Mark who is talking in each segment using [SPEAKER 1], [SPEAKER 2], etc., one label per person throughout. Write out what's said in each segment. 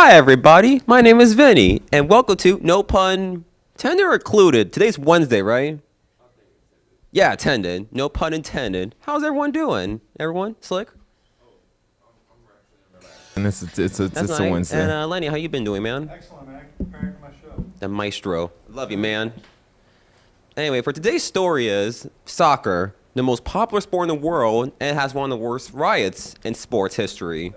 [SPEAKER 1] Hi, everybody. My name is Vinny, and welcome to No Pun Tender or Included. Today's Wednesday, right? Yeah, tended. No pun intended. How's everyone doing? Everyone? Slick?
[SPEAKER 2] And it's a
[SPEAKER 1] That's nice.
[SPEAKER 2] Wednesday.
[SPEAKER 1] And Lenny, how you been doing, man?
[SPEAKER 3] Excellent, man. Preparing for my show.
[SPEAKER 1] The maestro. Love you, man. Anyway, for today's story is soccer, the most popular sport in the world, and it has one of the worst riots in sports history.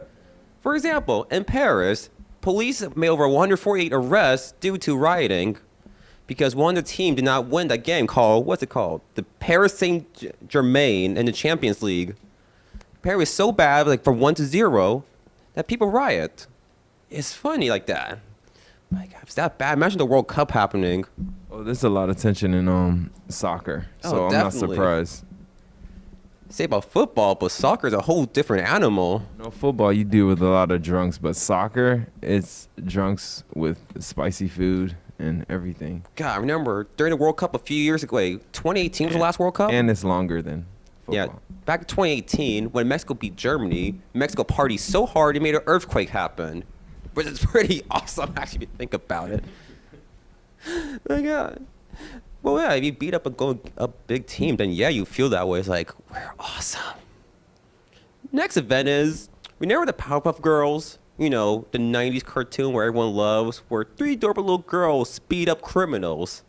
[SPEAKER 1] For example, in Paris, police made over 148 arrests due to rioting because one of the team did not win that game called, what's it called? The Paris Saint-Germain in the Champions League. Paris was so bad, like from 1-0, that people riot. It's funny like that. Like, it's that bad. Imagine the World Cup happening.
[SPEAKER 2] Oh, there's a lot of tension in soccer, so
[SPEAKER 1] Oh,
[SPEAKER 2] I'm
[SPEAKER 1] definitely.
[SPEAKER 2] not surprised.
[SPEAKER 1] Say about football, but soccer is a whole different animal.
[SPEAKER 2] No, football you deal with a lot of drunks, but soccer it's drunks with spicy food and everything,
[SPEAKER 1] God, I remember during the World Cup a few years ago, 2018 was the last World Cup?
[SPEAKER 2] and it's longer than
[SPEAKER 1] Yeah,
[SPEAKER 2] football.
[SPEAKER 1] back in 2018, when Mexico beat Germany, Mexico partied so hard it made an earthquake happen. Which is pretty awesome, actually, if you think about it. My God. Well, yeah, if you beat up a big team, then yeah, you feel that way. It's like, we're awesome. Next event is, remember the Powerpuff Girls? You know, the 90s cartoon where everyone loves, where three adorable little girls speed up criminals.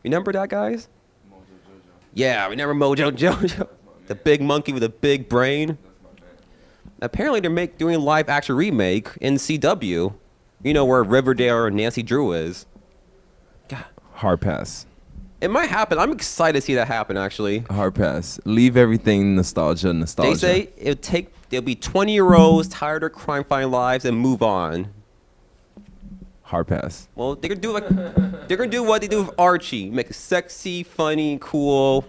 [SPEAKER 1] Remember that, guys? Yeah, remember Mojo Jojo? The big monkey with a big brain? Apparently they're doing a live action remake in CW. You know where Riverdale or Nancy Drew is. God.
[SPEAKER 2] Hard pass.
[SPEAKER 1] It might happen. I'm excited to see that happen, actually.
[SPEAKER 2] Hard pass. Leave everything nostalgia.
[SPEAKER 1] They say there'll be 20-year-olds tired of crime-fighting lives and move on.
[SPEAKER 2] Hard pass.
[SPEAKER 1] Well, they're gonna do what they do with Archie, make it sexy, funny, cool.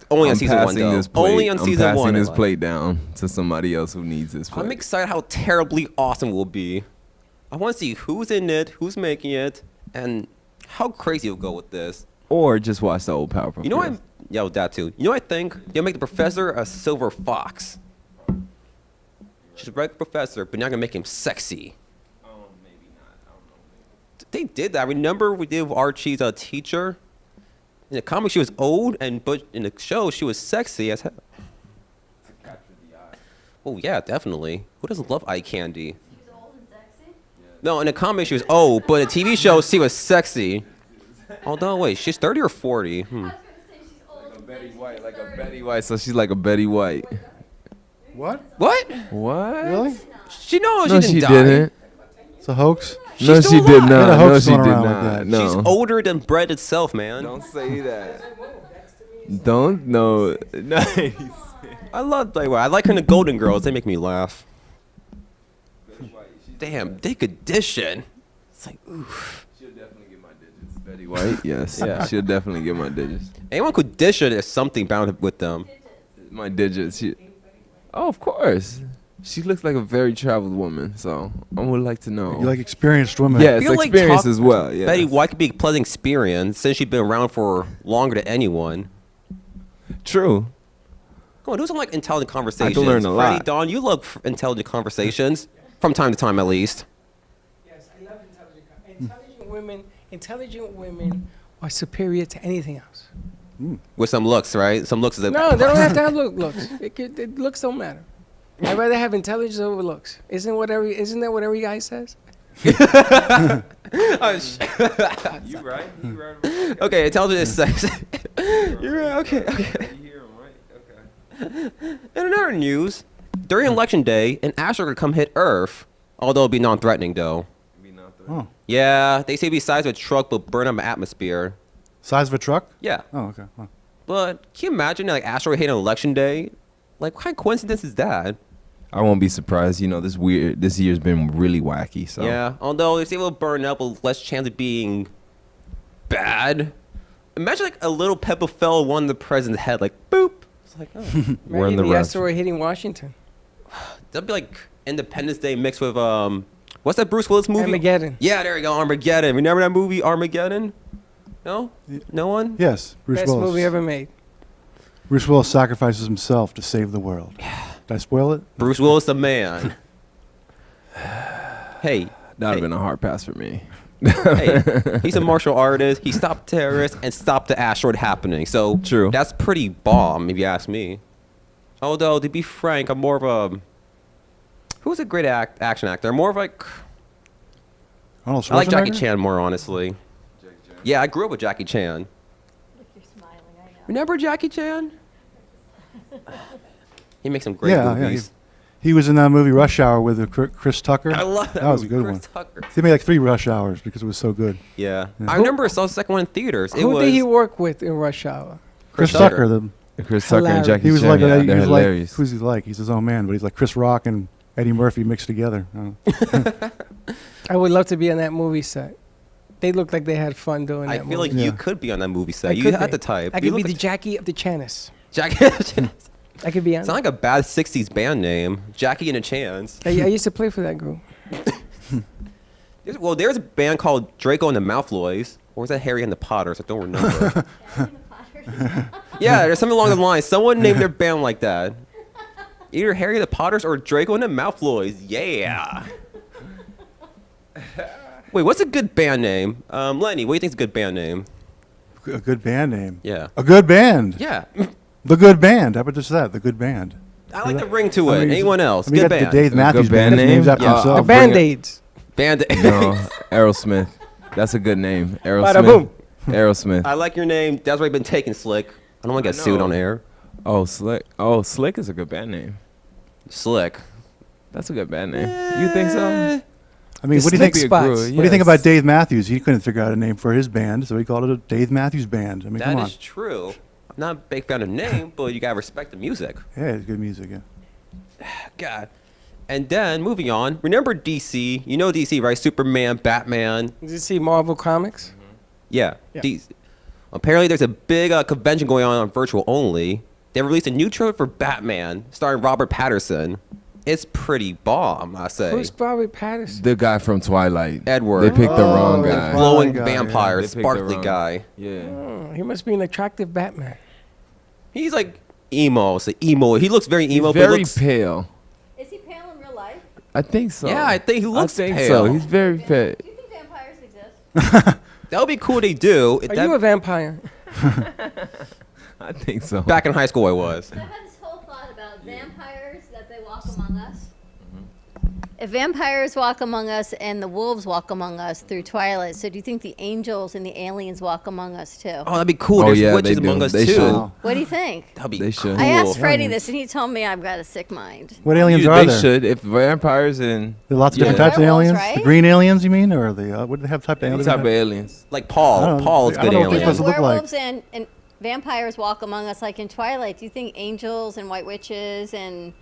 [SPEAKER 1] Only on season one, though. Only on season
[SPEAKER 2] I'm
[SPEAKER 1] one.
[SPEAKER 2] passing this plate down to somebody else who needs this plate.
[SPEAKER 1] I'm excited how terribly awesome it will be. I want to see who's in it, who's making it, and how crazy it'll go with this.
[SPEAKER 2] Or just watch the old Powerpuff
[SPEAKER 1] You know
[SPEAKER 2] Girls.
[SPEAKER 1] what? Yeah, with that too. You know what I think? They'll make the professor a silver fox. She's a regular professor, but now gonna make him sexy.
[SPEAKER 2] Maybe not. I don't know.
[SPEAKER 1] They did that. Remember we did with Archie's teacher? In the comic, she was old, but in the show, she was sexy as hell.
[SPEAKER 2] To capture the eye.
[SPEAKER 1] Oh yeah, definitely. Who doesn't love eye candy?
[SPEAKER 4] She was old and sexy?
[SPEAKER 1] No, in the comic, she was old, but in the TV show, she was sexy. Although, wait, she's 30 or 40?
[SPEAKER 4] I was gonna say she's old
[SPEAKER 2] Like a
[SPEAKER 4] and
[SPEAKER 2] Betty
[SPEAKER 4] sexy.
[SPEAKER 2] White, like a
[SPEAKER 4] Thirty.
[SPEAKER 2] Betty White. So she's like a Betty White.
[SPEAKER 3] What?
[SPEAKER 1] What?
[SPEAKER 2] What?
[SPEAKER 3] Really?
[SPEAKER 1] She knows
[SPEAKER 2] No,
[SPEAKER 1] she
[SPEAKER 2] she
[SPEAKER 1] didn't die.
[SPEAKER 2] didn't.
[SPEAKER 3] It's a hoax?
[SPEAKER 2] No,
[SPEAKER 1] She's
[SPEAKER 2] she
[SPEAKER 1] still
[SPEAKER 2] did
[SPEAKER 1] alive.
[SPEAKER 2] not.
[SPEAKER 3] Got a
[SPEAKER 2] No,
[SPEAKER 3] hoax
[SPEAKER 2] she
[SPEAKER 3] going
[SPEAKER 2] did
[SPEAKER 3] around with
[SPEAKER 2] not.
[SPEAKER 3] that.
[SPEAKER 2] No.
[SPEAKER 1] She's older than bread itself, man.
[SPEAKER 2] Don't say that. Don't no. Nice.
[SPEAKER 1] I love Betty White. I like her in the Golden Girls. They make me laugh. Damn, Dick Edition. It's like, oof.
[SPEAKER 2] She'll definitely get my digits. Betty White, yes.
[SPEAKER 1] Yeah.
[SPEAKER 2] She'll definitely get my digits.
[SPEAKER 1] Anyone could dish it, there's something bound with them.
[SPEAKER 2] My digits. Oh, of course. She looks like a very traveled woman, so I would like to know.
[SPEAKER 3] You like experienced women?
[SPEAKER 2] Yes,
[SPEAKER 1] feel like
[SPEAKER 2] experience
[SPEAKER 1] talk-
[SPEAKER 2] as well. Yeah.
[SPEAKER 1] Betty White could be a pleasant experience since she's been around for longer than anyone.
[SPEAKER 2] True.
[SPEAKER 1] Come on, do some like intelligent conversations.
[SPEAKER 2] learn a
[SPEAKER 1] Freddie,
[SPEAKER 2] lot.
[SPEAKER 1] Dawn, you love intelligent conversations from time to time, at least.
[SPEAKER 5] Yes, I love intelligent women are superior to anything else.
[SPEAKER 1] With some looks, right? Some looks is a
[SPEAKER 5] No, they don't have to have looks. Looks don't matter. I'd rather have intelligence over looks. Isn't that what every guy says?
[SPEAKER 1] Oh, shit.
[SPEAKER 2] You right? You right?
[SPEAKER 1] Okay, intelligent is sex. You're right. Okay.
[SPEAKER 2] You hear him, right? Okay.
[SPEAKER 1] In another news, during election day, an asteroid could come hit Earth, although it'll be non-threatening though.
[SPEAKER 3] Oh.
[SPEAKER 1] Yeah, they say it'd be the size of a truck but burn up an atmosphere.
[SPEAKER 3] Size of a truck?
[SPEAKER 1] Yeah,
[SPEAKER 3] Oh, okay. Huh.
[SPEAKER 1] but can you imagine like asteroid hitting election day? Like, what kind of coincidence is that?
[SPEAKER 2] I won't be surprised. You know, this year's been really wacky. So
[SPEAKER 1] Yeah, although if they will burn up with less chance of being bad. Imagine like a little pebble fell on the president's head, like boop. It's like, oh.
[SPEAKER 2] we're in
[SPEAKER 5] Imagine
[SPEAKER 2] the
[SPEAKER 5] the
[SPEAKER 2] rush.
[SPEAKER 5] asteroid hitting Washington.
[SPEAKER 1] That'd be like Independence Day mixed with what's that Bruce Willis movie?
[SPEAKER 5] Armageddon.
[SPEAKER 1] Yeah, there you go, Armageddon. Remember that movie, Armageddon? No, no one.
[SPEAKER 3] Yes, Bruce
[SPEAKER 5] Best
[SPEAKER 3] Willis.
[SPEAKER 5] movie ever made.
[SPEAKER 3] Bruce Willis sacrifices himself to save the world. Did I spoil it?
[SPEAKER 1] Bruce Willis, the man. Hey,
[SPEAKER 2] That would have been a hard pass for me.
[SPEAKER 1] Hey, he's a martial artist. He stopped terrorists and stopped the asteroid happening. So
[SPEAKER 2] True.
[SPEAKER 1] that's pretty bomb, if you ask me. Although, to be frank, I'm more of a... Who's a great action actor? I'm more of like...
[SPEAKER 3] Arnold
[SPEAKER 1] I like Jackie
[SPEAKER 3] Schwarzenegger?
[SPEAKER 1] Chan more, honestly. Yeah, I grew up with Jackie Chan.
[SPEAKER 4] Look, you're smiling, I know.
[SPEAKER 1] Remember Jackie Chan? He makes some great
[SPEAKER 3] Yeah,
[SPEAKER 1] movies.
[SPEAKER 3] he was in that movie Rush Hour with Chris Tucker.
[SPEAKER 1] I love that.
[SPEAKER 3] That was a
[SPEAKER 1] movie,
[SPEAKER 3] good
[SPEAKER 1] Chris
[SPEAKER 3] one.
[SPEAKER 1] Tucker.
[SPEAKER 3] They made like 3 Rush Hours because it was so good.
[SPEAKER 1] Yeah. I remember I saw the second one in theaters. It
[SPEAKER 5] Who
[SPEAKER 1] was
[SPEAKER 5] did he work with in Rush Hour?
[SPEAKER 3] Chris
[SPEAKER 1] Tucker.
[SPEAKER 3] Tucker, the
[SPEAKER 2] Chris Tucker and
[SPEAKER 5] Hilarious.
[SPEAKER 2] Jackie
[SPEAKER 3] he was
[SPEAKER 2] Chan,
[SPEAKER 3] like
[SPEAKER 2] yeah,
[SPEAKER 3] he
[SPEAKER 2] they're
[SPEAKER 3] was like
[SPEAKER 2] hilarious.
[SPEAKER 3] who's he like? He's his own man, but he's like Chris Rock and Eddie Murphy mixed together.
[SPEAKER 5] I would love to be on that movie set. They looked like they had fun doing
[SPEAKER 1] I
[SPEAKER 5] that
[SPEAKER 1] feel
[SPEAKER 5] movie.
[SPEAKER 1] like you
[SPEAKER 3] Yeah.
[SPEAKER 1] could be on that movie
[SPEAKER 5] I
[SPEAKER 1] set. You
[SPEAKER 5] could
[SPEAKER 1] had
[SPEAKER 5] be.
[SPEAKER 1] the type.
[SPEAKER 5] I
[SPEAKER 1] You
[SPEAKER 5] could be
[SPEAKER 1] look
[SPEAKER 5] the
[SPEAKER 1] like
[SPEAKER 5] Jackie of the Chanis.
[SPEAKER 1] Jackie.
[SPEAKER 5] I could be on.
[SPEAKER 1] Sound like a bad 60s band name. Jackie and a Chance.
[SPEAKER 5] I used to play for that group.
[SPEAKER 1] There's a band called Draco and the Malfoys. Or was that Harry and the Potters? I don't remember.
[SPEAKER 4] Daddy and the Potters.
[SPEAKER 1] Yeah, there's something along the lines. Someone named their band like that. Either Harry and the Potters or Draco and the Malfoys. Yeah. Wait, what's a good band name? Lenny, what do you think's a good band name?
[SPEAKER 3] A good band name.
[SPEAKER 1] Yeah.
[SPEAKER 3] A good band.
[SPEAKER 1] Yeah.
[SPEAKER 3] The Good Band. How about just that? The Good Band.
[SPEAKER 1] I like the ring to
[SPEAKER 3] I
[SPEAKER 1] it.
[SPEAKER 3] mean,
[SPEAKER 1] Anyone else?
[SPEAKER 3] I mean,
[SPEAKER 1] Good
[SPEAKER 3] you got
[SPEAKER 1] band.
[SPEAKER 3] the Dave
[SPEAKER 2] A
[SPEAKER 3] Matthews
[SPEAKER 2] good band
[SPEAKER 3] Band. Names
[SPEAKER 2] name?
[SPEAKER 3] after
[SPEAKER 1] Yeah.
[SPEAKER 3] himself.
[SPEAKER 5] The
[SPEAKER 2] bring it.
[SPEAKER 5] Band-Aids.
[SPEAKER 1] Band.
[SPEAKER 2] No, Aerosmith. That's a good name.
[SPEAKER 5] Bada
[SPEAKER 2] Aerosmith.
[SPEAKER 5] boom.
[SPEAKER 2] Aerosmith.
[SPEAKER 1] I like your name. That's already been taken, Slick. I don't want to get sued
[SPEAKER 2] know.
[SPEAKER 1] on air.
[SPEAKER 2] Oh, Slick. Oh, Slick is a good band name.
[SPEAKER 1] Slick.
[SPEAKER 2] That's a good band name. You think so?
[SPEAKER 3] I mean,
[SPEAKER 5] The
[SPEAKER 3] what do you think?
[SPEAKER 5] Slick
[SPEAKER 3] What
[SPEAKER 5] Spots.
[SPEAKER 3] do you think about Dave Matthews? He couldn't figure out a name for his band, so he called it a Dave Matthews Band. I mean, come
[SPEAKER 1] That
[SPEAKER 3] on.
[SPEAKER 1] is true. I'm not a big fan of the name, but you gotta respect the music.
[SPEAKER 3] Yeah, it's good music. Yeah.
[SPEAKER 1] God. And then moving on. Remember DC? You know DC, right? Superman, Batman.
[SPEAKER 5] Did you see Marvel Comics?
[SPEAKER 1] Yeah.
[SPEAKER 5] Yeah.
[SPEAKER 1] Apparently, there's a big convention going on virtual only. They released a new trailer for Batman, starring Robert Patterson. It's pretty bomb, I say.
[SPEAKER 5] Who's Robert Patterson?
[SPEAKER 2] The guy from Twilight.
[SPEAKER 1] Edward.
[SPEAKER 2] They picked the
[SPEAKER 3] Oh,
[SPEAKER 2] wrong
[SPEAKER 3] the
[SPEAKER 2] guy.
[SPEAKER 1] Glowing
[SPEAKER 3] Guy, yeah.
[SPEAKER 1] vampire,
[SPEAKER 2] They picked the
[SPEAKER 1] sparkly
[SPEAKER 2] wrong-
[SPEAKER 1] guy.
[SPEAKER 2] Yeah.
[SPEAKER 5] Oh, he must be an attractive Batman.
[SPEAKER 1] He's like emo. So emo. He looks very emo,
[SPEAKER 2] He's
[SPEAKER 1] but he
[SPEAKER 2] very
[SPEAKER 1] looks.
[SPEAKER 2] pale.
[SPEAKER 4] Is he pale in real life?
[SPEAKER 2] I think so.
[SPEAKER 1] Yeah, I think he looks
[SPEAKER 2] I think
[SPEAKER 1] pale.
[SPEAKER 2] so. He's very pale.
[SPEAKER 4] Do you think vampires exist?
[SPEAKER 1] That would be cool. They do.
[SPEAKER 5] Are you a vampire?
[SPEAKER 2] I think so.
[SPEAKER 1] Back in high school, I was.
[SPEAKER 4] So I've had this whole thought about vampires that they walk among us. If vampires walk among us and the wolves walk among us through Twilight, so do you think the angels and the aliens walk among us too?
[SPEAKER 1] Oh, that'd be cool.
[SPEAKER 2] Oh,
[SPEAKER 1] There's
[SPEAKER 2] yeah,
[SPEAKER 1] witches
[SPEAKER 2] they do.
[SPEAKER 1] among us
[SPEAKER 2] They
[SPEAKER 1] too.
[SPEAKER 2] should.
[SPEAKER 3] Wow.
[SPEAKER 4] What do you think?
[SPEAKER 1] That'd be
[SPEAKER 2] They should.
[SPEAKER 1] cool.
[SPEAKER 4] I asked Freddie
[SPEAKER 3] Aliens.
[SPEAKER 4] this, and he told me I've got a sick mind.
[SPEAKER 3] What aliens are
[SPEAKER 2] They
[SPEAKER 3] there?
[SPEAKER 2] should. If vampires and
[SPEAKER 3] There are lots of
[SPEAKER 2] Yeah.
[SPEAKER 3] different types of
[SPEAKER 4] Werewolves,
[SPEAKER 3] aliens.
[SPEAKER 4] right?
[SPEAKER 3] The green aliens, you mean, or the what do they have type of
[SPEAKER 2] any
[SPEAKER 3] aliens?
[SPEAKER 2] type of aliens.
[SPEAKER 1] Like
[SPEAKER 3] I
[SPEAKER 1] Paul.
[SPEAKER 3] don't know.
[SPEAKER 1] Paul's
[SPEAKER 3] I
[SPEAKER 1] good
[SPEAKER 3] don't know what they're
[SPEAKER 1] alien.
[SPEAKER 3] supposed to look like.
[SPEAKER 4] Werewolves and vampires walk among us like in Twilight. Do you think angels and white witches and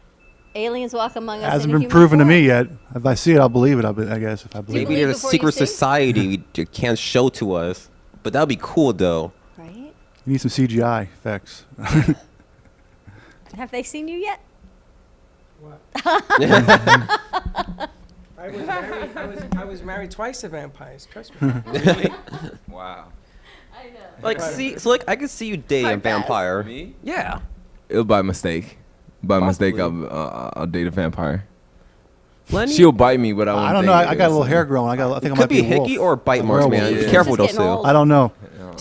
[SPEAKER 4] aliens walk among us?
[SPEAKER 3] Hasn't
[SPEAKER 4] in a
[SPEAKER 3] been
[SPEAKER 4] human
[SPEAKER 3] proven to
[SPEAKER 4] form?
[SPEAKER 3] me yet. If I see it, I'll believe it. I guess if I believe
[SPEAKER 1] Maybe
[SPEAKER 3] it.
[SPEAKER 4] believe
[SPEAKER 1] there's a
[SPEAKER 4] before you
[SPEAKER 1] secret
[SPEAKER 4] see?
[SPEAKER 1] society we can't show to us. But that'd be cool, though.
[SPEAKER 4] Right?
[SPEAKER 3] You need some CGI effects.
[SPEAKER 4] Have they seen you yet?
[SPEAKER 5] I was married twice to vampires. Trust me.
[SPEAKER 2] Wow.
[SPEAKER 4] I know.
[SPEAKER 1] Like, see, so like, I could see you dating a
[SPEAKER 4] Hard pass.
[SPEAKER 1] vampire.
[SPEAKER 2] Me?
[SPEAKER 1] Yeah.
[SPEAKER 2] It was by mistake. By mistake,
[SPEAKER 1] Possibly.
[SPEAKER 2] I'll date a vampire.
[SPEAKER 1] Lenny?
[SPEAKER 2] She'll bite me, but I won't.
[SPEAKER 3] I don't know. I got a little hair growing. I think I
[SPEAKER 1] Could
[SPEAKER 3] might
[SPEAKER 1] be
[SPEAKER 3] a wolf.
[SPEAKER 1] hickey or a bite
[SPEAKER 3] A
[SPEAKER 1] marks,
[SPEAKER 3] werewolf.
[SPEAKER 1] man.
[SPEAKER 2] Yeah.
[SPEAKER 1] Be careful with
[SPEAKER 4] Just
[SPEAKER 1] those
[SPEAKER 4] getting
[SPEAKER 1] two.
[SPEAKER 4] old.
[SPEAKER 3] I don't know.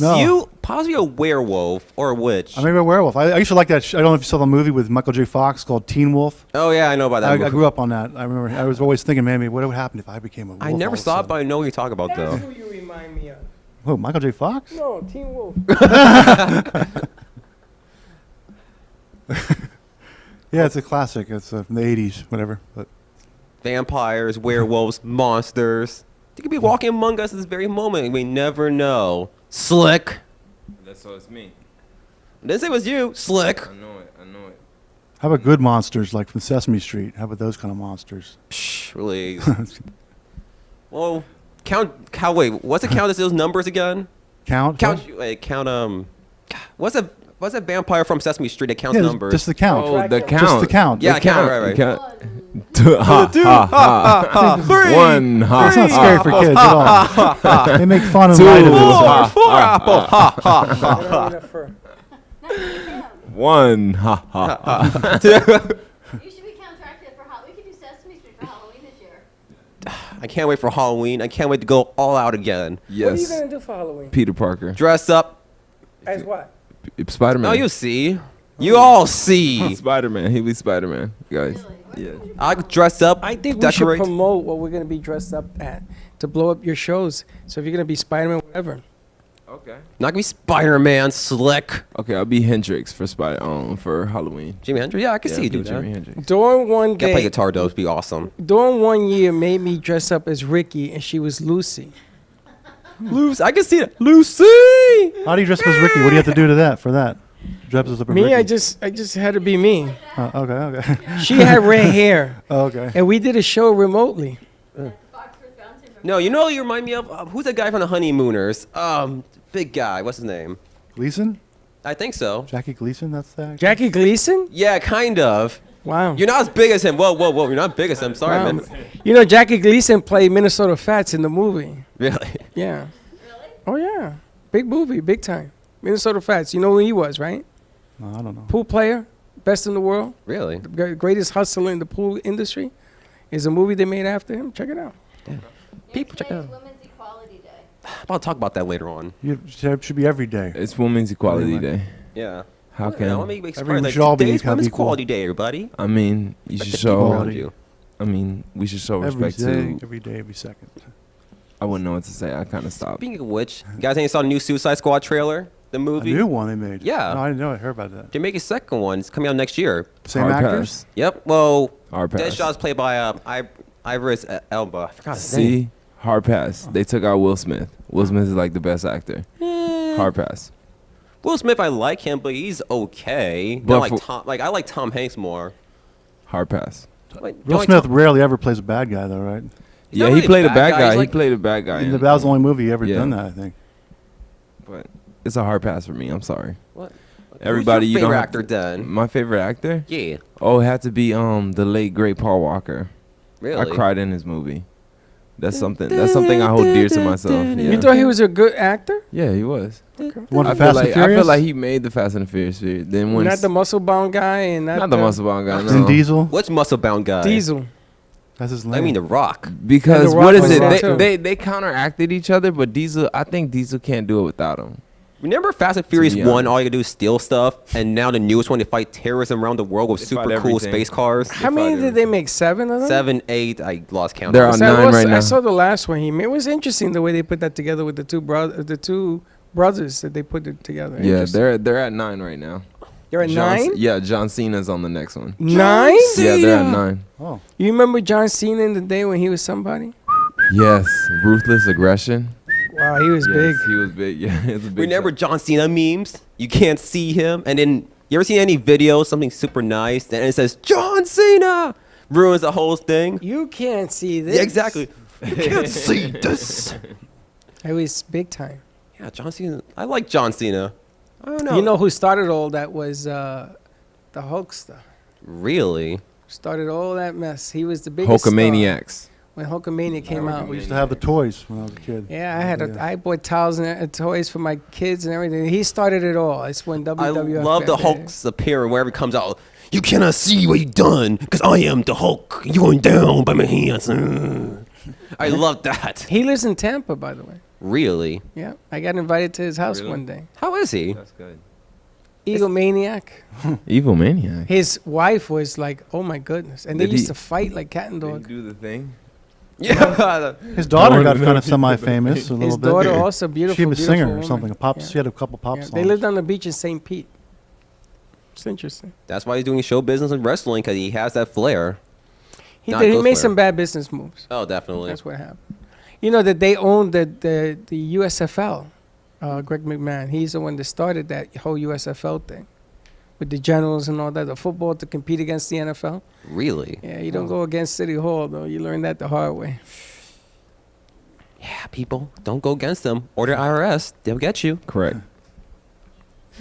[SPEAKER 3] No.
[SPEAKER 1] You possibly a werewolf or a witch.
[SPEAKER 3] I maybe a werewolf. I used to like that. I don't know if you saw the movie with Michael J. Fox called Teen Wolf.
[SPEAKER 1] Oh yeah, I know about that.
[SPEAKER 3] I
[SPEAKER 1] movie.
[SPEAKER 3] grew up on that. I remember. I was always thinking, maybe what would happen if I became a wolf?
[SPEAKER 1] I never
[SPEAKER 3] all of a
[SPEAKER 1] saw it,
[SPEAKER 3] sudden?
[SPEAKER 1] but I know what you're talking about,
[SPEAKER 5] That's
[SPEAKER 1] though.
[SPEAKER 5] who you remind me of.
[SPEAKER 3] Who, Michael J. Fox?
[SPEAKER 5] No, Teen Wolf.
[SPEAKER 3] Yeah, it's a classic. It's from the '80s, whatever. But
[SPEAKER 1] Vampires, werewolves, monsters. They could be walking among us at this very moment. We never know. Slick.
[SPEAKER 2] That's so it's me.
[SPEAKER 1] I didn't say it was you. Slick.
[SPEAKER 2] I know it. I know it.
[SPEAKER 3] how about good monsters like from Sesame Street? How about those kind of monsters?
[SPEAKER 1] Psh, really. Well, wait, what's the count as those numbers again?
[SPEAKER 3] Count?
[SPEAKER 1] What's a vampire from Sesame Street that counts
[SPEAKER 3] Yeah,
[SPEAKER 1] numbers?
[SPEAKER 3] just the count.
[SPEAKER 2] Oh, the
[SPEAKER 5] Just
[SPEAKER 2] count.
[SPEAKER 3] Just the count.
[SPEAKER 1] Yeah,
[SPEAKER 2] The
[SPEAKER 1] count, right, right.
[SPEAKER 2] Count.
[SPEAKER 4] One,
[SPEAKER 2] Two, ha, ha, ha.
[SPEAKER 1] Three,
[SPEAKER 2] One, ha,
[SPEAKER 3] It's not
[SPEAKER 2] ha.
[SPEAKER 3] scary for kids at all. They make fun and
[SPEAKER 2] Two.
[SPEAKER 3] light of it.
[SPEAKER 2] Ha,
[SPEAKER 1] four apple. Ha ha
[SPEAKER 5] I don't need a fur.
[SPEAKER 2] One, ha, ha, ha.
[SPEAKER 4] you should be contracted for Halloween. We could do Sesame Street for Halloween this year.
[SPEAKER 1] I can't wait for Halloween. I can't wait to go all out again.
[SPEAKER 5] What are you
[SPEAKER 2] Yes.
[SPEAKER 5] gonna do for Halloween?
[SPEAKER 2] Peter Parker.
[SPEAKER 1] Dress up.
[SPEAKER 5] As what?
[SPEAKER 2] Spider-Man.
[SPEAKER 1] Oh, you see. You all see.
[SPEAKER 2] Spider-Man. He'll be Spider-Man, guys. Yeah.
[SPEAKER 1] I dress up.
[SPEAKER 5] I think we should
[SPEAKER 1] decorate.
[SPEAKER 5] promote what we're gonna be dressed up at to blow up your shows. So if you're gonna be Spider-Man, whatever.
[SPEAKER 2] Okay.
[SPEAKER 1] Not gonna be Spider-Man, slick.
[SPEAKER 2] Okay, I'll be Hendrix for for Halloween.
[SPEAKER 1] Jimi Hendrix. Yeah, I can
[SPEAKER 2] Yeah,
[SPEAKER 1] see you
[SPEAKER 2] I'll be
[SPEAKER 1] do that.
[SPEAKER 2] Jimi Hendrix.
[SPEAKER 5] During one
[SPEAKER 1] Can play
[SPEAKER 5] day,
[SPEAKER 1] guitar though. It'd be awesome.
[SPEAKER 5] during 1 year, made me dress up as Ricky, and she was Lucy.
[SPEAKER 1] Lucy, I can see it. Lucy.
[SPEAKER 3] How do you dress up as Ricky? What do you have to do to that for that? Dress up as
[SPEAKER 5] Me,
[SPEAKER 3] Ricky.
[SPEAKER 5] I just had to be me.
[SPEAKER 3] Okay.
[SPEAKER 5] She had red hair,
[SPEAKER 3] Okay.
[SPEAKER 5] and we did a show remotely.
[SPEAKER 1] No, you know what you remind me of? Who's that guy from the Honeymooners? Big guy. What's his name?
[SPEAKER 3] Gleason?
[SPEAKER 1] I think so.
[SPEAKER 3] Jackie Gleason, that's that?
[SPEAKER 5] Jackie Gleason?
[SPEAKER 1] Yeah, kind of.
[SPEAKER 5] Wow.
[SPEAKER 1] You're not as big as him. Whoa. You're not big as him. Sorry,
[SPEAKER 5] Wow.
[SPEAKER 1] man.
[SPEAKER 5] You know, Jackie Gleason played Minnesota Fats in the movie.
[SPEAKER 1] Really?
[SPEAKER 5] Yeah. Really? Oh, yeah. Big movie, big time. Minnesota Fats. You know who he was, right?
[SPEAKER 3] No, I don't know.
[SPEAKER 5] Pool player, best in the world,
[SPEAKER 1] Really?
[SPEAKER 5] the greatest hustler in the pool industry. Is a movie they made after him. Check it out.
[SPEAKER 1] People, check it out.
[SPEAKER 4] Women's Equality Day.
[SPEAKER 1] I'll talk about that later on.
[SPEAKER 3] It should be every day.
[SPEAKER 2] It's Women's Equality
[SPEAKER 3] Anyway.
[SPEAKER 2] Day.
[SPEAKER 1] Yeah.
[SPEAKER 2] How
[SPEAKER 1] Yeah,
[SPEAKER 2] can?
[SPEAKER 1] let me make
[SPEAKER 3] We
[SPEAKER 1] like,
[SPEAKER 3] should all be
[SPEAKER 1] today's
[SPEAKER 3] have
[SPEAKER 1] Women's
[SPEAKER 3] equal.
[SPEAKER 1] Equality Day, everybody.
[SPEAKER 2] I mean, you
[SPEAKER 1] Respect
[SPEAKER 2] should
[SPEAKER 1] the people
[SPEAKER 2] show.
[SPEAKER 1] around you.
[SPEAKER 2] I mean, we should show
[SPEAKER 3] Every
[SPEAKER 2] respect
[SPEAKER 3] day,
[SPEAKER 2] to.
[SPEAKER 3] every day, every second.
[SPEAKER 2] I wouldn't know what to say. I kind of stopped.
[SPEAKER 1] Speaking of which, you guys ain't saw the new Suicide Squad trailer? The
[SPEAKER 3] A
[SPEAKER 1] movie?
[SPEAKER 3] new one they made.
[SPEAKER 1] Yeah.
[SPEAKER 3] No, I didn't know. I heard about that.
[SPEAKER 1] They're making a second one. It's coming out next year.
[SPEAKER 3] Same
[SPEAKER 2] Hard
[SPEAKER 3] actors?
[SPEAKER 2] pass.
[SPEAKER 1] Yep. Well,
[SPEAKER 2] Hard pass.
[SPEAKER 1] Deadshot's played by Idris Elba. I forgot his name.
[SPEAKER 2] See, hard pass. They took out Will Smith. Will Smith is like the best actor. Hard pass.
[SPEAKER 1] Will Smith, I like him, but he's okay.
[SPEAKER 2] But
[SPEAKER 1] Not
[SPEAKER 2] for-
[SPEAKER 1] I like Tom Hanks more.
[SPEAKER 2] Hard pass.
[SPEAKER 1] Like,
[SPEAKER 3] Will
[SPEAKER 1] like
[SPEAKER 3] Smith
[SPEAKER 1] Tom-
[SPEAKER 3] rarely ever plays a bad guy, though, right?
[SPEAKER 1] He's
[SPEAKER 2] Yeah,
[SPEAKER 1] not
[SPEAKER 2] he
[SPEAKER 1] really
[SPEAKER 2] played a bad
[SPEAKER 1] guy.
[SPEAKER 2] guy.
[SPEAKER 1] He's
[SPEAKER 2] He
[SPEAKER 1] like-
[SPEAKER 2] played a bad guy.
[SPEAKER 3] That was the only movie he ever
[SPEAKER 2] Yeah.
[SPEAKER 3] done that, I think.
[SPEAKER 2] But it's a hard pass for me. I'm sorry.
[SPEAKER 1] What?
[SPEAKER 2] Everybody,
[SPEAKER 1] Who's
[SPEAKER 2] you
[SPEAKER 1] your
[SPEAKER 2] don't
[SPEAKER 1] favorite
[SPEAKER 2] have
[SPEAKER 1] actor then?
[SPEAKER 2] My favorite actor?
[SPEAKER 1] Yeah.
[SPEAKER 2] Oh, it had to be the late great Paul Walker.
[SPEAKER 1] Really?
[SPEAKER 2] I cried in his movie. That's something I hold dear to myself.
[SPEAKER 5] You
[SPEAKER 2] Yeah,
[SPEAKER 5] thought he was a good actor?
[SPEAKER 2] yeah, he was.
[SPEAKER 3] One
[SPEAKER 2] I
[SPEAKER 3] for
[SPEAKER 2] feel
[SPEAKER 3] Fast
[SPEAKER 2] like
[SPEAKER 3] and Furious?
[SPEAKER 2] he made the Fast and the Furious series. Then
[SPEAKER 5] Not the muscle bound guy, and
[SPEAKER 2] not the muscle bound guy.
[SPEAKER 3] Vin
[SPEAKER 2] No.
[SPEAKER 3] Diesel?
[SPEAKER 1] What's muscle bound guy?
[SPEAKER 5] Diesel.
[SPEAKER 3] That's his name.
[SPEAKER 1] I mean, The Rock.
[SPEAKER 2] Because
[SPEAKER 5] And The Rock
[SPEAKER 2] what is
[SPEAKER 5] was
[SPEAKER 2] it?
[SPEAKER 5] in
[SPEAKER 2] They,
[SPEAKER 5] it too.
[SPEAKER 2] they counteracted each other, but Diesel. I think Diesel can't do it without him.
[SPEAKER 1] Remember Fast and Furious
[SPEAKER 2] be
[SPEAKER 1] 1,
[SPEAKER 2] honest.
[SPEAKER 1] all you gotta do is steal stuff, and now the newest one, they fight terrorism around the world with
[SPEAKER 2] They fight
[SPEAKER 1] super cool
[SPEAKER 2] everything.
[SPEAKER 1] space cars.
[SPEAKER 5] How many did they make? 7 of them?
[SPEAKER 1] 7, 8, I lost count.
[SPEAKER 2] They're
[SPEAKER 1] of
[SPEAKER 2] on
[SPEAKER 1] them.
[SPEAKER 5] So
[SPEAKER 2] 9 right
[SPEAKER 5] I
[SPEAKER 2] now.
[SPEAKER 5] saw the last one he made. It was interesting the way they put that together with the two brothers that they put it together.
[SPEAKER 2] Yeah,
[SPEAKER 5] Interesting.
[SPEAKER 2] they're at 9 right now.
[SPEAKER 5] They're at
[SPEAKER 2] John-
[SPEAKER 5] 9.
[SPEAKER 2] Yeah, John Cena's on the next one.
[SPEAKER 5] 9.
[SPEAKER 2] Yeah, they're at 9.
[SPEAKER 3] Oh,
[SPEAKER 5] You remember John Cena in the day when he was somebody?
[SPEAKER 2] Yes, ruthless aggression.
[SPEAKER 5] Wow, he was
[SPEAKER 2] Yes,
[SPEAKER 5] big.
[SPEAKER 2] he was big. Yeah, it's a big.
[SPEAKER 1] Remember
[SPEAKER 2] guy.
[SPEAKER 1] John Cena memes? You can't see him, and then you ever seen any video, something super nice, and it says John Cena ruins the whole thing.
[SPEAKER 5] You can't see this.
[SPEAKER 1] Yeah, exactly. You can't see this.
[SPEAKER 5] It was big time.
[SPEAKER 1] Yeah, John Cena. I like John Cena. I don't know.
[SPEAKER 5] You know who started all that was the Hulkster.
[SPEAKER 1] Really?
[SPEAKER 5] Started all that mess. He was the biggest
[SPEAKER 2] Hulkamaniacs.
[SPEAKER 5] star when Hulkamania came out.
[SPEAKER 3] we used to have the toys when I was a kid.
[SPEAKER 5] Yeah, I bought towels and toys for my kids and everything. He started it all. It's when WWF.
[SPEAKER 1] I love the
[SPEAKER 5] got there.
[SPEAKER 1] Hulk's appearance wherever he comes out. You cannot see what you done, because I am the Hulk. You're going down by my hands. I love that.
[SPEAKER 5] He lives in Tampa, by the way.
[SPEAKER 1] Really?
[SPEAKER 5] Yeah, I got invited to his house
[SPEAKER 2] Really?
[SPEAKER 5] one day.
[SPEAKER 1] How is he?
[SPEAKER 2] That's good.
[SPEAKER 5] Egomaniac.
[SPEAKER 2] Evil maniac.
[SPEAKER 5] His wife was like, oh my goodness, and they
[SPEAKER 2] Did
[SPEAKER 5] used
[SPEAKER 2] he-
[SPEAKER 5] to fight like cat and
[SPEAKER 2] Did he
[SPEAKER 5] dog.
[SPEAKER 2] do the thing?
[SPEAKER 1] Yeah.
[SPEAKER 3] His daughter got
[SPEAKER 2] No,
[SPEAKER 3] kind of semi-famous a little
[SPEAKER 5] His
[SPEAKER 3] bit.
[SPEAKER 5] daughter also beautiful.
[SPEAKER 3] She was a
[SPEAKER 5] beautiful
[SPEAKER 3] singer or
[SPEAKER 5] woman.
[SPEAKER 3] something. A pop.
[SPEAKER 5] Yeah.
[SPEAKER 3] She had a couple pop
[SPEAKER 5] Yeah,
[SPEAKER 3] songs.
[SPEAKER 5] they lived on the beach in St. Pete. It's interesting.
[SPEAKER 1] That's why he's doing show business and wrestling, because he has that flair.
[SPEAKER 5] He
[SPEAKER 1] Not
[SPEAKER 5] did. He
[SPEAKER 1] good
[SPEAKER 5] made
[SPEAKER 1] for
[SPEAKER 5] some
[SPEAKER 1] him.
[SPEAKER 5] bad business moves.
[SPEAKER 1] Oh, definitely.
[SPEAKER 5] That's what happened. You know that they owned the USFL. Greg McMahon. He's the one that started that whole USFL thing with the generals and all that. The football to compete against the NFL.
[SPEAKER 1] Really?
[SPEAKER 5] Yeah, you don't go against City Hall though. You learn that the hard way.
[SPEAKER 1] Yeah, people, don't go against them. Order IRS. They'll get you.
[SPEAKER 2] Correct.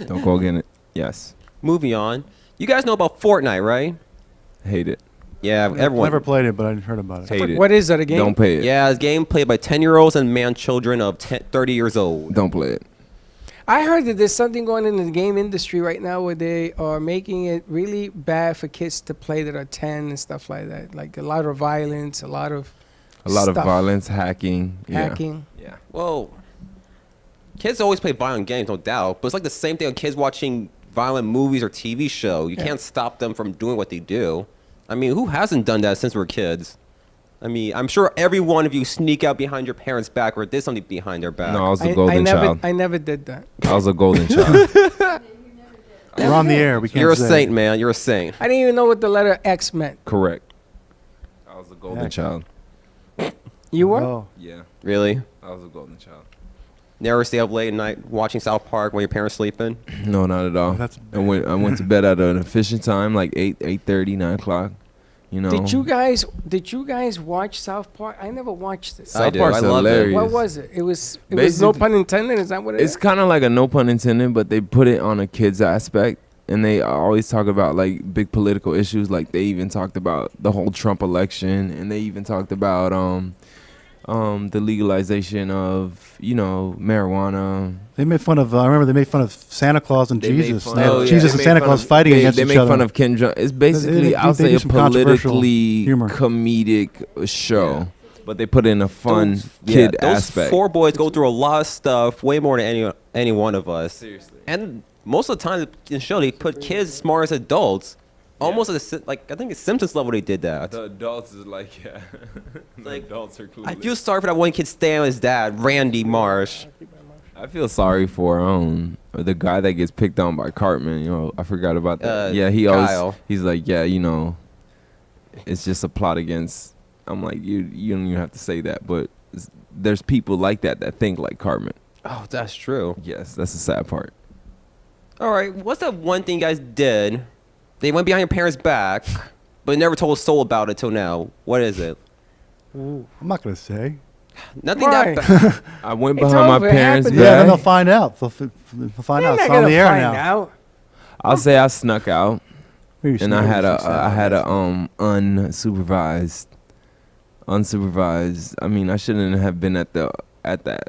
[SPEAKER 2] Don't go again. Yes.
[SPEAKER 1] Moving on. You guys know about Fortnite, right?
[SPEAKER 2] Hate it.
[SPEAKER 1] Yeah, everyone.
[SPEAKER 3] Never played it, but I heard about it.
[SPEAKER 2] Hate it.
[SPEAKER 5] What is that, a game?
[SPEAKER 2] Don't pay it.
[SPEAKER 1] Yeah, it's a game played by 10-year-olds and man-children of 30 years old.
[SPEAKER 2] Don't play it.
[SPEAKER 5] I heard that there's something going on in the game industry right now where they are making it really bad for kids to play that are 10 and stuff like that. Like a lot of violence, a lot of
[SPEAKER 2] A lot of
[SPEAKER 5] stuff.
[SPEAKER 2] violence, hacking. Yeah.
[SPEAKER 5] hacking.
[SPEAKER 2] Yeah.
[SPEAKER 1] Well, kids always play violent games, no doubt. But it's like the same thing with kids watching violent movies or TV show. You can't stop them from doing what they do. I mean, who hasn't done that since we were kids? I mean, I'm sure every one of you sneak out behind your parents' back or did something behind their back.
[SPEAKER 2] No, I was a golden child.
[SPEAKER 5] I never did that.
[SPEAKER 2] I was a golden child.
[SPEAKER 3] We're on the air. We can't
[SPEAKER 1] You're a
[SPEAKER 3] say.
[SPEAKER 1] saint, man. You're a saint.
[SPEAKER 5] I didn't even know what the letter X meant.
[SPEAKER 2] Correct. I was a golden
[SPEAKER 3] Yeah.
[SPEAKER 2] child.
[SPEAKER 5] You were?
[SPEAKER 3] Oh,
[SPEAKER 2] Yeah.
[SPEAKER 1] Really?
[SPEAKER 2] I was a golden child.
[SPEAKER 1] Never stay up late at night watching South Park when your parents sleeping?
[SPEAKER 2] No, not at all.
[SPEAKER 3] That's
[SPEAKER 2] I went to bed at an efficient time, like 8:30, 9 o'clock. You know.
[SPEAKER 5] Did you guys watch South Park? I never watched it.
[SPEAKER 1] I do.
[SPEAKER 2] Park's
[SPEAKER 1] I love it.
[SPEAKER 2] hilarious.
[SPEAKER 5] What was it? It was no
[SPEAKER 2] Basically-
[SPEAKER 5] pun intended. Is that what it is?
[SPEAKER 2] It's kind of like a no pun intended, but they put it on a kid's aspect, and they always talk about like big political issues. Like they even talked about the whole Trump election, and they even talked about the legalization of marijuana.
[SPEAKER 3] they made fun of. I remember they made fun of Santa Claus and
[SPEAKER 2] They made
[SPEAKER 3] Jesus.
[SPEAKER 2] fun
[SPEAKER 3] They had
[SPEAKER 2] of-
[SPEAKER 3] Jesus
[SPEAKER 2] they
[SPEAKER 3] and
[SPEAKER 2] made
[SPEAKER 3] Santa
[SPEAKER 2] fun
[SPEAKER 3] Claus
[SPEAKER 2] of-
[SPEAKER 3] fighting against
[SPEAKER 2] they
[SPEAKER 3] each
[SPEAKER 2] made
[SPEAKER 3] other.
[SPEAKER 2] fun of Ken Jong. It's basically,
[SPEAKER 3] they
[SPEAKER 2] I'll say,
[SPEAKER 3] do
[SPEAKER 2] a
[SPEAKER 3] some controversial
[SPEAKER 2] politically
[SPEAKER 3] humor.
[SPEAKER 2] comedic show, but they put in a fun
[SPEAKER 1] Those-
[SPEAKER 2] kid
[SPEAKER 1] those
[SPEAKER 2] aspect.
[SPEAKER 1] four boys go through a lot of stuff, way more than any one of us.
[SPEAKER 2] Seriously.
[SPEAKER 1] And most of the time in the show, they put kids smart as adults. Almost like I think it's Simpsons level they did that.
[SPEAKER 2] The adults is like, yeah. The
[SPEAKER 1] Like,
[SPEAKER 2] adults are clueless.
[SPEAKER 1] I feel sorry for that one kid staying with his dad, Randy Marsh.
[SPEAKER 2] I feel sorry for the guy that gets picked on by Cartman. I forgot about that. Yeah, he
[SPEAKER 1] Kyle.
[SPEAKER 2] always he's like, yeah, it's just a plot against. I'm like, you don't even have to say that, but there's people like that think like Cartman.
[SPEAKER 1] Oh, that's true.
[SPEAKER 2] Yes, that's the sad part.
[SPEAKER 1] All right, what's that one thing you guys did? They went behind your parents' back, but never told a soul about it till now. What is it?
[SPEAKER 3] I'm not gonna say.
[SPEAKER 1] Nothing
[SPEAKER 5] Why?
[SPEAKER 1] that bad.
[SPEAKER 2] I went
[SPEAKER 5] It's
[SPEAKER 2] behind
[SPEAKER 5] over,
[SPEAKER 2] my
[SPEAKER 5] it
[SPEAKER 2] parents'
[SPEAKER 5] happened.
[SPEAKER 3] Yeah, then
[SPEAKER 2] back.
[SPEAKER 3] they'll find out. They'll find out.
[SPEAKER 5] They're
[SPEAKER 3] It's
[SPEAKER 5] not
[SPEAKER 3] on
[SPEAKER 5] gonna
[SPEAKER 3] the air
[SPEAKER 5] find
[SPEAKER 3] now.
[SPEAKER 5] out.
[SPEAKER 2] I'll say I snuck out,
[SPEAKER 3] Maybe
[SPEAKER 2] and I
[SPEAKER 3] Snoopy
[SPEAKER 2] had
[SPEAKER 3] should say
[SPEAKER 2] I
[SPEAKER 3] that.
[SPEAKER 2] had a unsupervised. I mean, I shouldn't have been at that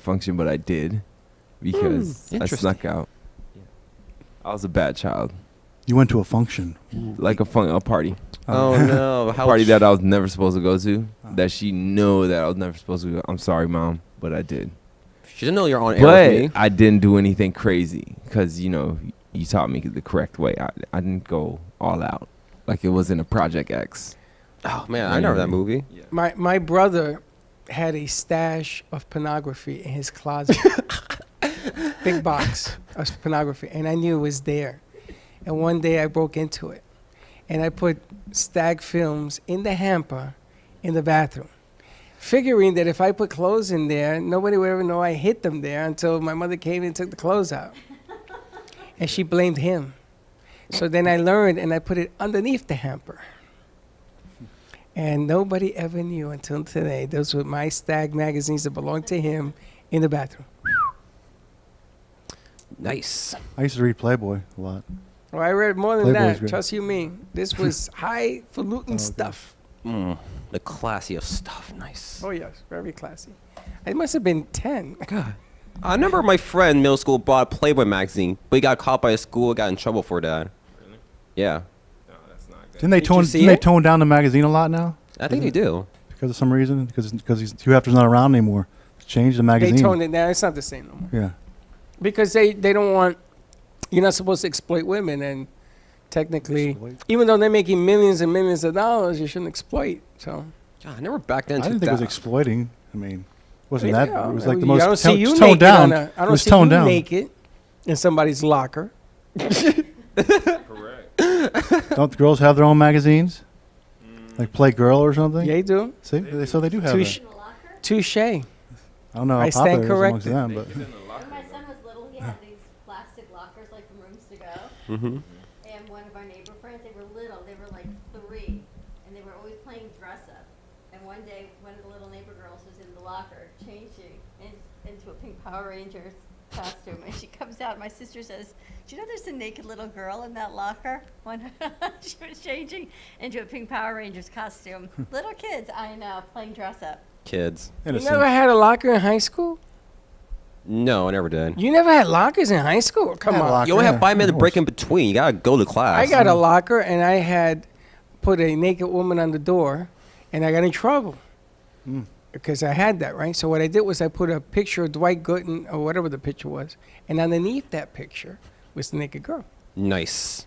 [SPEAKER 2] function, but I did because I
[SPEAKER 1] interesting.
[SPEAKER 2] snuck out. I was a bad child,
[SPEAKER 3] You went to a function.
[SPEAKER 2] like a party,
[SPEAKER 1] Oh no!
[SPEAKER 2] a party that I was never supposed to go to. That she knew that I was never supposed to go. I'm sorry, Mom, but I did.
[SPEAKER 1] She didn't know you're on air with me.
[SPEAKER 2] But I didn't do anything crazy because you taught me the correct way. I didn't go all out like it was in a Project X.
[SPEAKER 1] Oh man, I remember that movie.
[SPEAKER 5] My brother had a stash of pornography in his closet. Big box of pornography, and I knew it was there. And one day I broke into it, and I put Stag films in the hamper in the bathroom, figuring that if I put clothes in there, nobody would ever know I hid them there until my mother came and took the clothes out. And she blamed him. So then I learned, and I put it underneath the hamper. And nobody ever knew until today. Those were my Stag magazines that belonged to him in the bathroom.
[SPEAKER 1] Nice.
[SPEAKER 3] I used to read Playboy a lot.
[SPEAKER 5] Well, I read more than
[SPEAKER 3] Playboy's
[SPEAKER 5] that.
[SPEAKER 3] great.
[SPEAKER 5] Trust you me. This was highfalutin stuff.
[SPEAKER 1] The classiest stuff. Nice.
[SPEAKER 5] Oh, yes. Very classy. I must have been 10.
[SPEAKER 1] God. I remember my friend in middle school bought a Playboy magazine, but he got caught by his school and got in trouble for that. Really? Yeah.
[SPEAKER 2] No, that's not good.
[SPEAKER 3] Didn't they
[SPEAKER 5] Did you see
[SPEAKER 3] didn't they
[SPEAKER 5] it?
[SPEAKER 3] tone down the magazine a lot now?
[SPEAKER 1] I think they do.
[SPEAKER 3] Because of some reason? Because Hugh Hefner's not around anymore. Changed the magazine.
[SPEAKER 5] They toned it down. It's not the same no more.
[SPEAKER 3] Yeah.
[SPEAKER 5] Because they don't want, you're not supposed to exploit women. And technically,
[SPEAKER 3] Exploit.
[SPEAKER 5] even though they're making millions and millions of dollars, you shouldn't exploit. So,
[SPEAKER 1] God, I never back then.
[SPEAKER 3] I didn't think it was exploiting. I mean, wasn't
[SPEAKER 5] Yeah,
[SPEAKER 3] that? It was like the
[SPEAKER 5] I
[SPEAKER 3] most
[SPEAKER 5] don't see you
[SPEAKER 3] toned
[SPEAKER 5] naked
[SPEAKER 3] down.
[SPEAKER 5] I
[SPEAKER 3] It
[SPEAKER 5] don't
[SPEAKER 3] was
[SPEAKER 5] see
[SPEAKER 3] toned
[SPEAKER 5] you
[SPEAKER 3] down.
[SPEAKER 5] naked in somebody's locker.
[SPEAKER 2] Correct.
[SPEAKER 3] Don't the girls have their own magazines? Like Playgirl or something?
[SPEAKER 5] Yeah, you do.
[SPEAKER 3] See, so they do have
[SPEAKER 5] Touche.
[SPEAKER 3] that.
[SPEAKER 4] In the locker?
[SPEAKER 5] Touche.
[SPEAKER 3] I don't know how
[SPEAKER 5] I stand
[SPEAKER 3] popular it is amongst
[SPEAKER 5] corrected.
[SPEAKER 3] them, but
[SPEAKER 4] When my son was little, he had these plastic lockers, like from Rooms to Go.
[SPEAKER 1] Mm-hmm.
[SPEAKER 4] And one of our neighbor friends, they were little, they were like 3, and they were always playing dress up. And one day, one of the little neighbor girls was in the locker, changing into a pink Power Rangers costume. And she comes out, my sister says, "Do you know there's a naked little girl in that locker?" When she was changing into a pink Power Rangers costume. Little kids, I know, playing dress up.
[SPEAKER 1] Kids.
[SPEAKER 5] You
[SPEAKER 3] innocent.
[SPEAKER 5] never had a locker in high school?
[SPEAKER 1] No, I never did.
[SPEAKER 5] You never had lockers in high school? Come
[SPEAKER 3] had a
[SPEAKER 5] on.
[SPEAKER 3] locker.
[SPEAKER 1] You only have
[SPEAKER 3] Yeah,
[SPEAKER 1] 5 minutes
[SPEAKER 3] of
[SPEAKER 1] break
[SPEAKER 3] course.
[SPEAKER 1] in between. You gotta go to class.
[SPEAKER 5] I got a locker, and I had put a naked woman on the door, and I got in trouble because I had that, right? So what I did was I put a picture of Dwight Gooden or whatever the picture was, and underneath that picture was the naked girl.
[SPEAKER 1] Nice.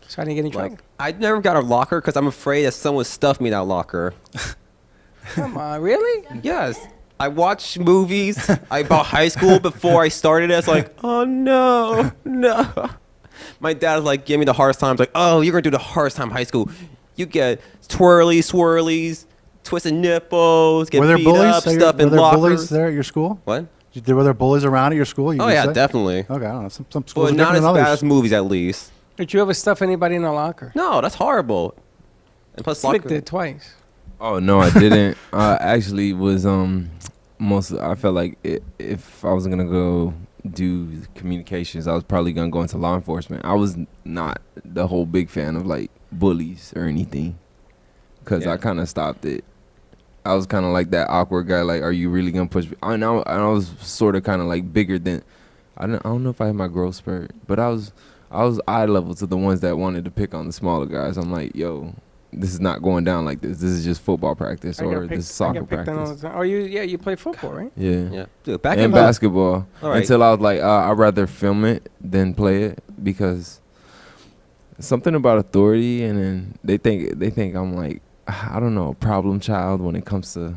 [SPEAKER 5] So I didn't get in trouble.
[SPEAKER 1] Like, I never got a locker because I'm afraid that someone stuffed me in that locker.
[SPEAKER 5] Come on, really?
[SPEAKER 1] Yes. I watched movies about high school before I started it. It's like, oh no, no. My dad like gave me the hardest time. Like, oh, you're gonna do the hardest time in high school. You get twirlies, swirlies, twisted nipples, get
[SPEAKER 3] Were there
[SPEAKER 1] beat
[SPEAKER 3] bullies?
[SPEAKER 1] up,
[SPEAKER 3] Were
[SPEAKER 1] stuff in
[SPEAKER 3] there bullies
[SPEAKER 1] lockers.
[SPEAKER 3] there at your school?
[SPEAKER 1] What?
[SPEAKER 3] Were there bullies around at your school? You
[SPEAKER 1] Oh
[SPEAKER 3] would
[SPEAKER 1] yeah,
[SPEAKER 3] say?
[SPEAKER 1] definitely.
[SPEAKER 3] Okay, I don't know. Some schools
[SPEAKER 1] But
[SPEAKER 3] are
[SPEAKER 1] not
[SPEAKER 3] different
[SPEAKER 1] as
[SPEAKER 3] than
[SPEAKER 1] bad
[SPEAKER 3] others.
[SPEAKER 1] as movies, at least.
[SPEAKER 5] Did you ever stuff anybody in a locker?
[SPEAKER 1] No, that's horrible. And plus,
[SPEAKER 5] Slick
[SPEAKER 1] locker.
[SPEAKER 5] did twice.
[SPEAKER 2] Oh no, I didn't. I actually was I felt like if I was gonna go do communications, I was probably gonna go into law enforcement. I was not the whole big fan of like bullies or anything, because
[SPEAKER 1] Yeah.
[SPEAKER 2] I kind of stopped it. I was kind of like that awkward guy. Like, are you really gonna push me? I know. I was sort of kind of like bigger than. I don't know if I had my growth spurt, but I was eye level to the ones that wanted to pick on the smaller guys. I'm like, yo, this is not going down like this. This is just football practice
[SPEAKER 5] I got
[SPEAKER 2] or
[SPEAKER 5] picked-
[SPEAKER 2] this is soccer
[SPEAKER 5] I got picked on all
[SPEAKER 2] practice.
[SPEAKER 5] the time. Oh, you play football, right?
[SPEAKER 2] Yeah.
[SPEAKER 1] Yeah, dude. Back
[SPEAKER 2] And
[SPEAKER 1] in
[SPEAKER 2] basketball.
[SPEAKER 1] All right.
[SPEAKER 2] Until I was like, I'd rather film it than play it, because something about authority, and then they think I'm like, I don't know, a problem child when it comes to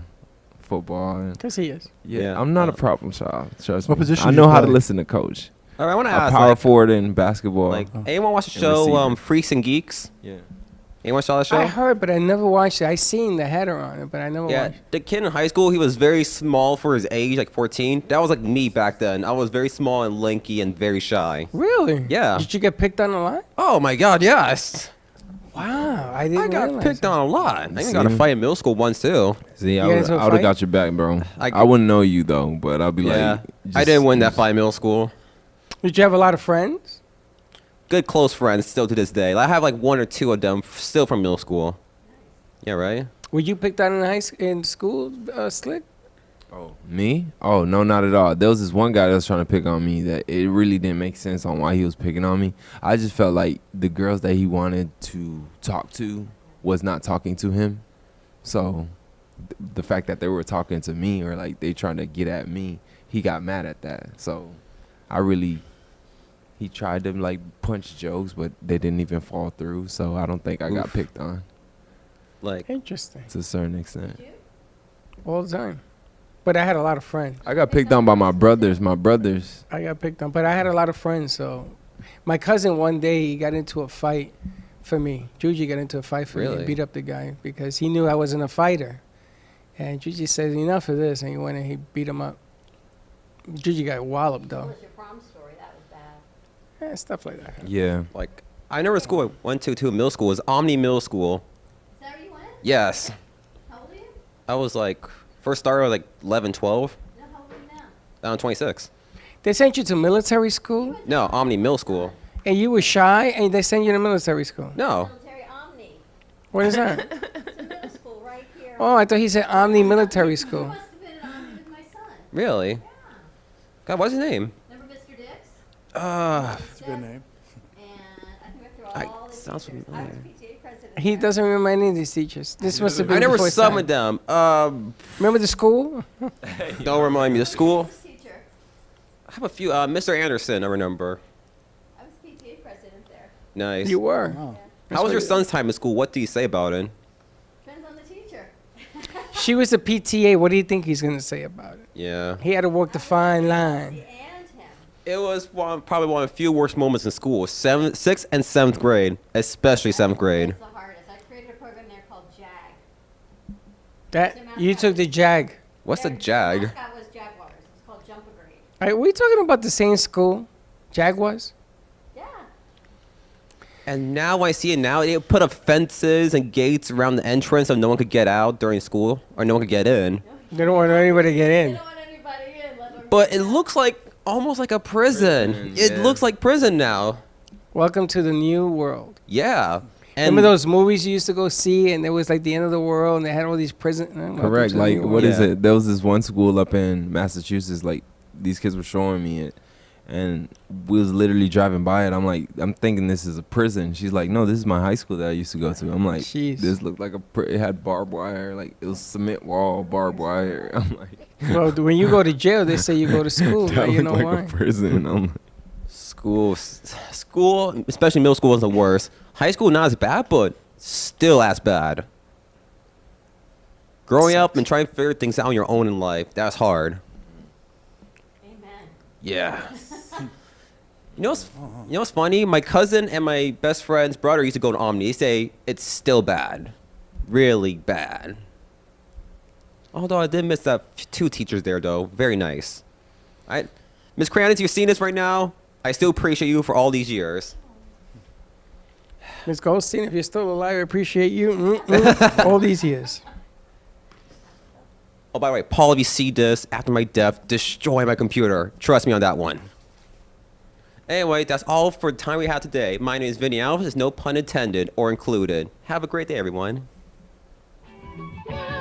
[SPEAKER 2] football. And
[SPEAKER 5] Because he is.
[SPEAKER 1] Yeah.
[SPEAKER 2] I'm not a problem child. Trust
[SPEAKER 3] What
[SPEAKER 2] me.
[SPEAKER 3] position
[SPEAKER 2] I
[SPEAKER 3] do
[SPEAKER 2] know
[SPEAKER 3] you
[SPEAKER 2] how to
[SPEAKER 3] play?
[SPEAKER 2] listen to coach.
[SPEAKER 1] All right, I want to
[SPEAKER 2] A
[SPEAKER 1] ask.
[SPEAKER 2] power
[SPEAKER 1] Like,
[SPEAKER 2] forward in basketball.
[SPEAKER 1] anyone watch the
[SPEAKER 2] And
[SPEAKER 1] show
[SPEAKER 2] receiver.
[SPEAKER 1] Freaks and Geeks?
[SPEAKER 2] yeah.
[SPEAKER 1] Anyone saw that show?
[SPEAKER 5] I heard, but I never watched it. I seen the header on it, but I never
[SPEAKER 1] Yeah,
[SPEAKER 5] watched.
[SPEAKER 1] the kid in high school, he was very small for his age, like 14. That was like me back then. I was very small and lanky and very shy.
[SPEAKER 5] Really?
[SPEAKER 1] Yeah.
[SPEAKER 5] Did you get picked on a lot?
[SPEAKER 1] Oh my God, yes.
[SPEAKER 5] Wow, I didn't
[SPEAKER 1] I got
[SPEAKER 5] realize
[SPEAKER 1] picked
[SPEAKER 5] that.
[SPEAKER 1] on a lot. I even got a
[SPEAKER 2] See?
[SPEAKER 1] fight in middle school once too.
[SPEAKER 2] See, I
[SPEAKER 5] You
[SPEAKER 2] would
[SPEAKER 5] guys will
[SPEAKER 2] have
[SPEAKER 5] fight?
[SPEAKER 2] got your back, bro.
[SPEAKER 1] I-
[SPEAKER 2] I wouldn't know you though, but I'll be
[SPEAKER 1] Yeah,
[SPEAKER 2] like,
[SPEAKER 1] I didn't win that fight in middle school.
[SPEAKER 5] Did you have a lot of friends?
[SPEAKER 1] Good close friends still to this day. I have like one or two of them still from middle school. Yeah, right.
[SPEAKER 5] Were you picked on in school, Slick?
[SPEAKER 2] Oh, me? Oh, no, not at all. There was this one guy that was trying to pick on me that it really didn't make sense on why he was picking on me. I just felt like the girls that he wanted to talk to was not talking to him. So the fact that they were talking to me, or like they trying to get at me, he got mad at that. So he tried to like punch jokes, but they didn't even fall through. So I don't think I got
[SPEAKER 1] Oof.
[SPEAKER 2] picked on
[SPEAKER 1] Like,
[SPEAKER 5] Interesting.
[SPEAKER 2] to a certain extent.
[SPEAKER 5] All the time. But I had a lot of friends.
[SPEAKER 2] I got picked on by my brothers. My brothers.
[SPEAKER 5] I got picked on, but I had a lot of friends. So, my cousin one day he got into a fight for me. Juji got into a fight for me
[SPEAKER 1] Really?
[SPEAKER 5] and beat up the guy because he knew I wasn't a fighter. And Juji said, "Enough of this," and he went and he beat him up. Juji got walloped
[SPEAKER 4] What
[SPEAKER 5] though.
[SPEAKER 4] was your prom story? That was bad.
[SPEAKER 5] Stuff like that.
[SPEAKER 2] Yeah.
[SPEAKER 1] like I never school I went to middle school was Omni Middle School.
[SPEAKER 4] Is that where you went?
[SPEAKER 1] Yes,
[SPEAKER 4] How old are you?
[SPEAKER 1] I was like first started I was like 11, 12.
[SPEAKER 4] No, how old are you now?
[SPEAKER 1] Now I'm 26.
[SPEAKER 5] They sent you to military school,
[SPEAKER 1] No, Omni Middle School.
[SPEAKER 5] and you were shy, and they sent you to military school.
[SPEAKER 1] No,
[SPEAKER 4] Military Omni.
[SPEAKER 5] What is that?
[SPEAKER 4] It's a middle school right here.
[SPEAKER 5] Oh, I thought he said Omni Military
[SPEAKER 4] You
[SPEAKER 5] School.
[SPEAKER 4] must have been at Omni with my son.
[SPEAKER 1] really.
[SPEAKER 4] Yeah.
[SPEAKER 1] God, what's his name?
[SPEAKER 4] Remember Mr. Dix?
[SPEAKER 3] That's a good name.
[SPEAKER 4] And I think we went through all the
[SPEAKER 1] sounds
[SPEAKER 4] teachers. I
[SPEAKER 1] familiar.
[SPEAKER 4] was PTA president.
[SPEAKER 5] He
[SPEAKER 4] there.
[SPEAKER 5] doesn't remember any of these teachers. This must have been
[SPEAKER 1] I never
[SPEAKER 5] before his
[SPEAKER 1] summoned
[SPEAKER 5] time.
[SPEAKER 1] them.
[SPEAKER 5] Remember the school?
[SPEAKER 1] Don't remind me. The school.
[SPEAKER 4] This teacher.
[SPEAKER 1] I have a few. Mr. Anderson, I remember.
[SPEAKER 4] I was PTA president there.
[SPEAKER 1] Nice.
[SPEAKER 5] You were.
[SPEAKER 3] Wow.
[SPEAKER 1] How was your son's time in school? What do you say about it?
[SPEAKER 4] Depends on the teacher.
[SPEAKER 5] She was the PTA. What do you think he's gonna say about it?
[SPEAKER 1] Yeah.
[SPEAKER 5] He had to walk the fine line.
[SPEAKER 4] And him.
[SPEAKER 1] It was probably one of the few worst moments in school. 6th and 7th grade, especially 7th grade.
[SPEAKER 4] That's the hardest. I created a program there called JAG.
[SPEAKER 5] That you took the JAG.
[SPEAKER 1] What's a
[SPEAKER 4] Their
[SPEAKER 1] jag?
[SPEAKER 4] mascot was Jaguars. It's called Jump a Grade.
[SPEAKER 5] Are we talking about the same school? Jaguars?
[SPEAKER 4] Yeah.
[SPEAKER 1] And now when I see it now, they put up fences and gates around the entrance so no one could get out during school or no one could get in.
[SPEAKER 5] They don't want anybody to get
[SPEAKER 4] They
[SPEAKER 5] in.
[SPEAKER 4] don't want anybody in. Let them
[SPEAKER 1] But it looks like almost like a prison.
[SPEAKER 2] Prison,
[SPEAKER 1] It
[SPEAKER 2] yeah.
[SPEAKER 1] looks like prison now.
[SPEAKER 5] Welcome to the new world.
[SPEAKER 1] Yeah. And
[SPEAKER 5] Remember those movies you used to go see, and it was like the end of the world, and they had all these prison. Welcome
[SPEAKER 2] Correct.
[SPEAKER 5] to the
[SPEAKER 2] Like,
[SPEAKER 5] new
[SPEAKER 2] what
[SPEAKER 5] world.
[SPEAKER 2] is
[SPEAKER 1] Yeah.
[SPEAKER 2] it? There was this one school up in Massachusetts. Like, these kids were showing me it, And we was literally driving by it. I'm thinking this is a prison. She's like, no, this is my high school that I used to go to. I'm like,
[SPEAKER 5] Jeez.
[SPEAKER 2] this looked like it had barbed wire, like it was cement wall, barbed wire. I'm like,
[SPEAKER 5] Well, when you go to jail, they say you go to school. Now
[SPEAKER 2] that
[SPEAKER 5] you
[SPEAKER 2] looked
[SPEAKER 5] know
[SPEAKER 2] like
[SPEAKER 5] why.
[SPEAKER 2] a prison. I'm like,
[SPEAKER 1] School, especially middle school, is the worst. High school not as bad, but still as bad. Growing up and trying to figure things out on your own in life, that's hard.
[SPEAKER 4] Amen.
[SPEAKER 1] Yeah. You know what's funny? My cousin and my best friend's brother used to go to Omni. They say it's still bad. Really bad. Although I did miss that 2 teachers there, though. Very nice. Miss Crandons, you're seeing this right now. I still appreciate you for all these years.
[SPEAKER 5] Ms. Goldstein, if you're still alive, I appreciate you all these years.
[SPEAKER 1] Oh, by the way, Paul, if you see this after my death, destroy my computer. Trust me on that one. Anyway, that's all for the time we have today. My name is Vinny Alves. There's no pun intended or included. Have a great day, everyone.
[SPEAKER 4] Yeah.